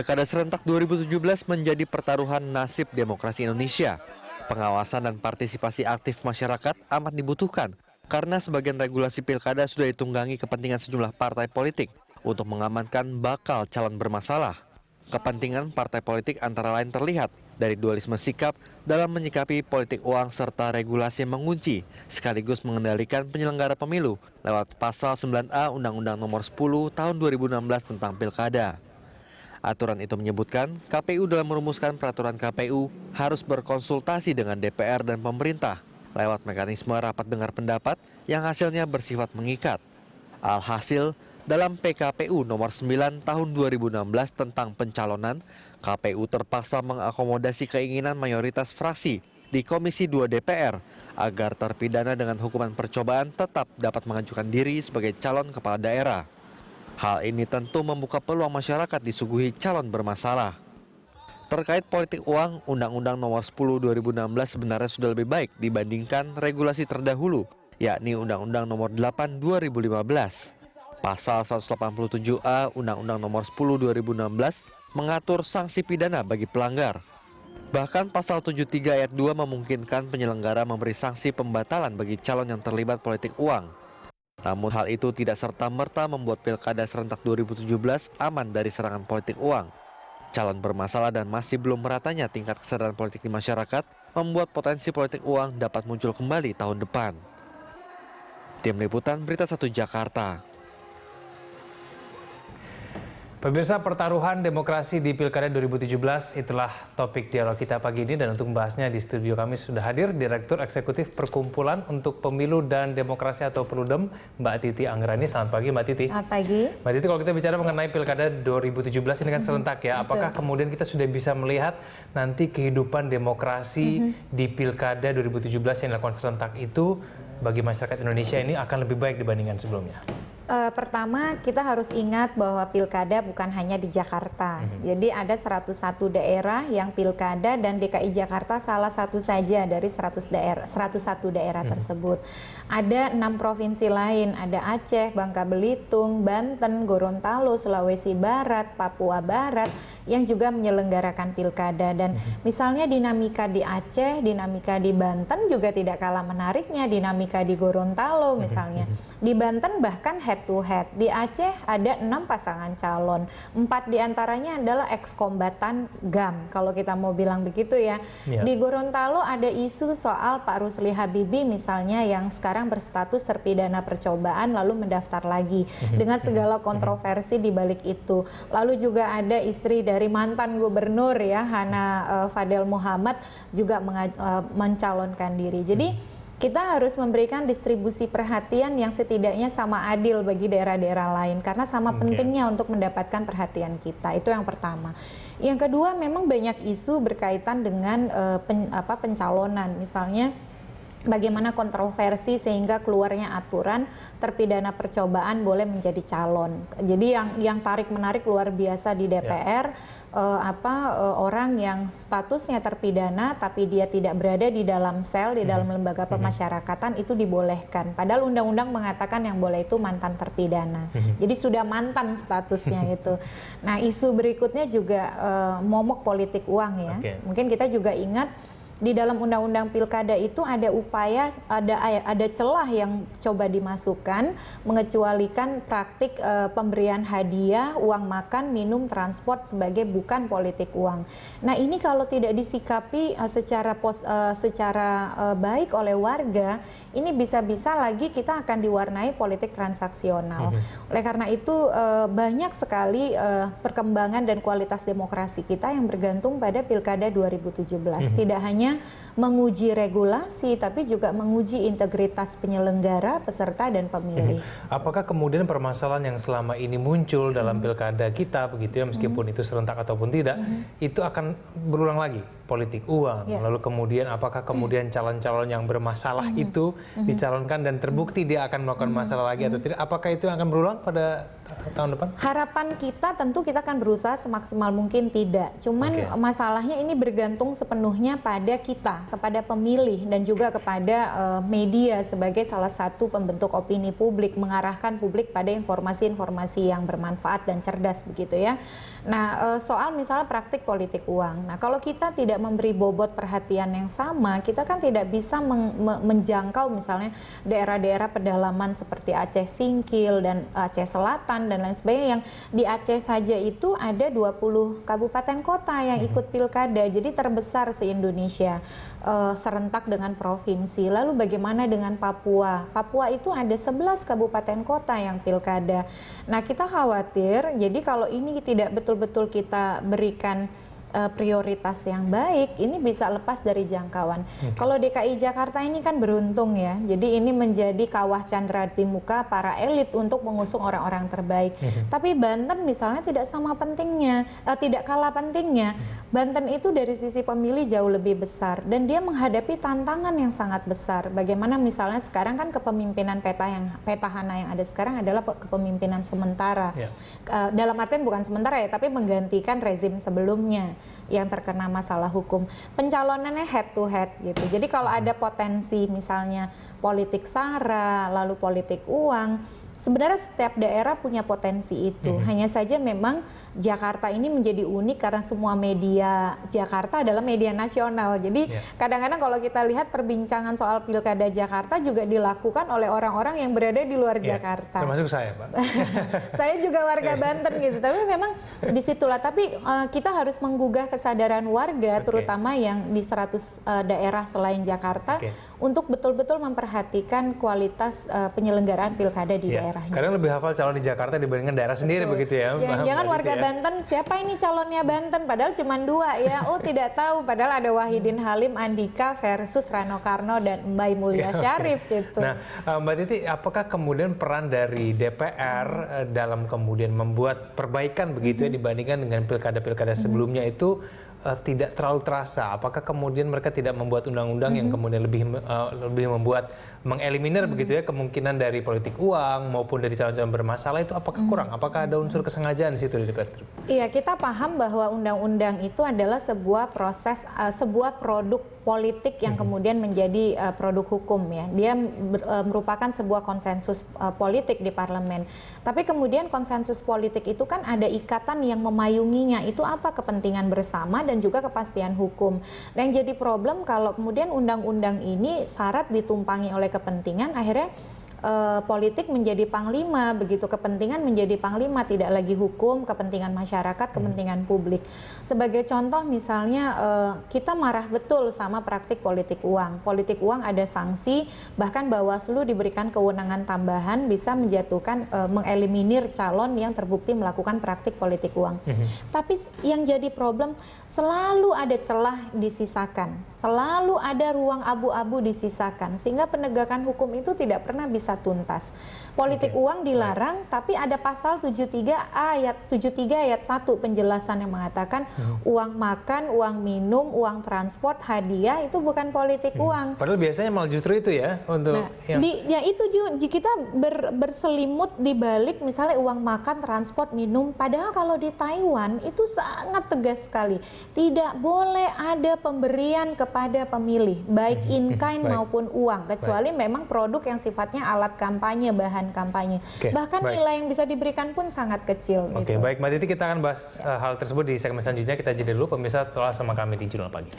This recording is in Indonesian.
Pilkada serentak 2017 menjadi pertaruhan nasib demokrasi Indonesia. Pengawasan dan partisipasi aktif masyarakat amat dibutuhkan karena sebagian regulasi pilkada sudah ditunggangi kepentingan sejumlah partai politik untuk mengamankan bakal calon bermasalah. Kepentingan partai politik antara lain terlihat dari dualisme sikap dalam menyikapi politik uang serta regulasi yang mengunci sekaligus mengendalikan penyelenggara pemilu lewat pasal 9A Undang-Undang Nomor 10 Tahun 2016 tentang Pilkada. Aturan itu menyebutkan KPU dalam merumuskan peraturan KPU harus berkonsultasi dengan DPR dan pemerintah lewat mekanisme rapat dengar pendapat yang hasilnya bersifat mengikat. Alhasil, dalam PKPU nomor 9 tahun 2016 tentang pencalonan, KPU terpaksa mengakomodasi keinginan mayoritas fraksi di Komisi 2 DPR agar terpidana dengan hukuman percobaan tetap dapat mengajukan diri sebagai calon kepala daerah. Hal ini tentu membuka peluang masyarakat disuguhi calon bermasalah. Terkait politik uang, Undang-Undang Nomor 10 2016 sebenarnya sudah lebih baik dibandingkan regulasi terdahulu, yakni Undang-Undang Nomor 8 2015. Pasal 187A Undang-Undang Nomor 10 2016 mengatur sanksi pidana bagi pelanggar. Bahkan pasal 73 ayat 2 memungkinkan penyelenggara memberi sanksi pembatalan bagi calon yang terlibat politik uang. Namun hal itu tidak serta-merta membuat Pilkada serentak 2017 aman dari serangan politik uang. Calon bermasalah dan masih belum meratanya tingkat kesadaran politik di masyarakat membuat potensi politik uang dapat muncul kembali tahun depan. Tim Liputan Berita 1 Jakarta. Pemirsa, pertaruhan demokrasi di Pilkada 2017 itulah topik dialog kita pagi ini, dan untuk membahasnya di studio kami sudah hadir Direktur Eksekutif Perkumpulan untuk Pemilu dan Demokrasi atau Perludem, Mbak Titi Anggrani. Selamat pagi Mbak Titi. Selamat pagi. Mbak Titi, kalau kita bicara mengenai Pilkada 2017 ini kan serentak ya, apakah kemudian kita sudah bisa melihat nanti kehidupan demokrasi di Pilkada 2017 yang dilakukan serentak itu bagi masyarakat Indonesia ini akan lebih baik dibandingkan sebelumnya? Pertama, kita harus ingat bahwa pilkada bukan hanya di Jakarta. Jadi ada 101 daerah yang pilkada, dan DKI Jakarta salah satu saja dari 101 daerah tersebut. Ada 6 provinsi lain, ada Aceh, Bangka Belitung, Banten, Gorontalo, Sulawesi Barat, Papua Barat yang juga menyelenggarakan pilkada. Dan misalnya dinamika di Aceh, dinamika di Banten juga tidak kalah menariknya, dinamika di Gorontalo misalnya. Di Banten bahkan head to head. Di Aceh ada 6 pasangan calon. 4 diantaranya adalah ex-kombatan GAM, kalau kita mau bilang begitu ya. Di Gorontalo ada isu soal Pak Rusli Habibie misalnya yang sekarang berstatus terpidana percobaan lalu mendaftar lagi dengan segala kontroversi di balik itu. Lalu juga ada istri dari mantan gubernur ya, Hana Fadel Muhammad juga mencalonkan diri. Jadi kita harus memberikan distribusi perhatian yang setidaknya sama adil bagi daerah-daerah lain, karena sama pentingnya untuk mendapatkan perhatian kita. Itu yang pertama. Yang kedua, memang banyak isu berkaitan dengan pencalonan, misalnya bagaimana kontroversi sehingga keluarnya aturan terpidana percobaan boleh menjadi calon. Jadi yang tarik-menarik luar biasa di DPR, orang yang statusnya terpidana tapi dia tidak berada di dalam sel, di dalam lembaga pemasyarakatan itu dibolehkan. Padahal undang-undang mengatakan yang boleh itu mantan terpidana. Jadi sudah mantan statusnya itu. Nah, isu berikutnya juga momok politik uang ya. Mungkin kita juga ingat di dalam undang-undang pilkada itu ada upaya, ada celah yang coba dimasukkan mengecualikan praktik pemberian hadiah, uang makan, minum, transport sebagai bukan politik uang. Nah, ini kalau tidak disikapi secara baik oleh warga, ini bisa-bisa lagi kita akan diwarnai politik transaksional. Oleh karena itu banyak sekali perkembangan dan kualitas demokrasi kita yang bergantung pada pilkada 2017. Tidak hanya menguji regulasi, tapi juga menguji integritas penyelenggara, peserta, dan pemilih. Apakah kemudian permasalahan yang selama ini muncul dalam pilkada kita, begitu ya, meskipun itu serentak ataupun tidak, itu akan berulang lagi? Politik uang, lalu kemudian apakah kemudian calon-calon yang bermasalah itu dicalonkan dan terbukti dia akan melakukan masalah lagi atau tidak? Apakah itu akan berulang pada tahun depan? Harapan kita tentu kita akan berusaha semaksimal mungkin tidak. Cuman masalahnya ini bergantung sepenuhnya pada kita, kepada pemilih dan juga kepada media sebagai salah satu pembentuk opini publik, mengarahkan publik pada informasi-informasi yang bermanfaat dan cerdas begitu ya. Nah, soal misalnya praktik politik uang. Nah, kalau kita tidak memberi bobot perhatian yang sama, kita kan tidak bisa menjangkau misalnya daerah-daerah pedalaman seperti Aceh Singkil dan Aceh Selatan dan lain sebagainya, yang di Aceh saja itu ada 20 kabupaten kota yang ikut pilkada, jadi terbesar se-Indonesia, serentak dengan provinsi. Lalu bagaimana dengan Papua? Papua itu ada 11 kabupaten kota yang pilkada. Nah, kita khawatir, jadi kalau ini tidak betul-betul kita berikan prioritas yang baik, ini bisa lepas dari jangkauan. Kalau DKI Jakarta ini kan beruntung ya, jadi ini menjadi kawah candra di muka para elit untuk mengusung orang-orang terbaik. Tapi Banten misalnya tidak sama pentingnya, tidak kalah pentingnya. Banten itu dari sisi pemilih jauh lebih besar dan dia menghadapi tantangan yang sangat besar. Bagaimana misalnya sekarang kan kepemimpinan petahana yang ada sekarang adalah kepemimpinan sementara. Dalam artian bukan sementara ya, tapi menggantikan rezim sebelumnya yang terkena masalah hukum. Pencalonannya head to head gitu. Jadi kalau ada potensi misalnya politik sara, lalu politik uang, sebenarnya setiap daerah punya potensi itu. Hanya saja memang Jakarta ini menjadi unik karena semua media Jakarta adalah media nasional. Jadi kadang-kadang kalau kita lihat perbincangan soal pilkada Jakarta juga dilakukan oleh orang-orang yang berada di luar Jakarta. Termasuk saya, Pak. Saya juga warga Banten gitu. Tapi memang disitulah. Tapi kita harus menggugah kesadaran warga, terutama yang di 100 daerah selain Jakarta, untuk betul-betul memperhatikan kualitas penyelenggaraan pilkada di daerahnya. Kadang lebih hafal calon di Jakarta dibandingkan daerah sendiri begitu ya. Jangan warga Banten, siapa ini calonnya Banten? Padahal cuma 2 ya. Oh, tidak tahu. Padahal ada Wahidin Halim Andika versus Rano Karno dan Mbak Mulia Syarif gitu. Nah, Mbak Titi, apakah kemudian peran dari DPR dalam kemudian membuat perbaikan begitu ya dibandingkan dengan pilkada-pilkada sebelumnya itu tidak terlalu terasa? Apakah kemudian mereka tidak membuat undang-undang yang kemudian lebih membuat mengeliminir begitu ya kemungkinan dari politik uang maupun dari calon-calon bermasalah itu apakah kurang? Apakah ada unsur kesengajaan di situ di DPR? Iya, kita paham bahwa undang-undang itu adalah sebuah proses, sebuah produk politik yang kemudian menjadi produk hukum ya. Dia merupakan sebuah konsensus politik di parlemen. Tapi kemudian konsensus politik itu kan ada ikatan yang memayunginya. Itu apa? Kepentingan bersama dan juga kepastian hukum. Dan yang jadi problem kalau kemudian undang-undang ini syarat ditumpangi oleh kepentingan, akhirnya politik menjadi panglima, begitu kepentingan menjadi panglima, tidak lagi hukum, kepentingan masyarakat, kepentingan publik. Sebagai contoh misalnya kita marah betul sama praktik politik uang. Politik uang ada sanksi, bahkan Bawaslu diberikan kewenangan tambahan bisa menjatuhkan, mengeliminir calon yang terbukti melakukan praktik politik uang. Tapi yang jadi problem selalu ada celah disisakan, selalu ada ruang abu-abu disisakan, sehingga penegakan hukum itu tidak pernah bisa tuntas. Politik uang dilarang, tapi ada pasal 73 ayat 1 penjelasan yang mengatakan uang makan, uang minum, uang transport, hadiah itu bukan politik uang. Padahal biasanya malah justru itu ya untuk ya itu juga kita berselimut di balik misalnya uang makan, transport, minum. Padahal kalau di Taiwan itu sangat tegas sekali. Tidak boleh ada pemberian kepada pemilih, baik in kind maupun uang, kecuali memang produk yang sifatnya alat kampanye, bahan kampanye. Bahkan nilai yang bisa diberikan pun sangat kecil. Baik Mbak Titi, kita akan bahas hal tersebut di segmen selanjutnya. Kita jeda dulu, pemirsa, telah sama kami di Jurnal Pagi.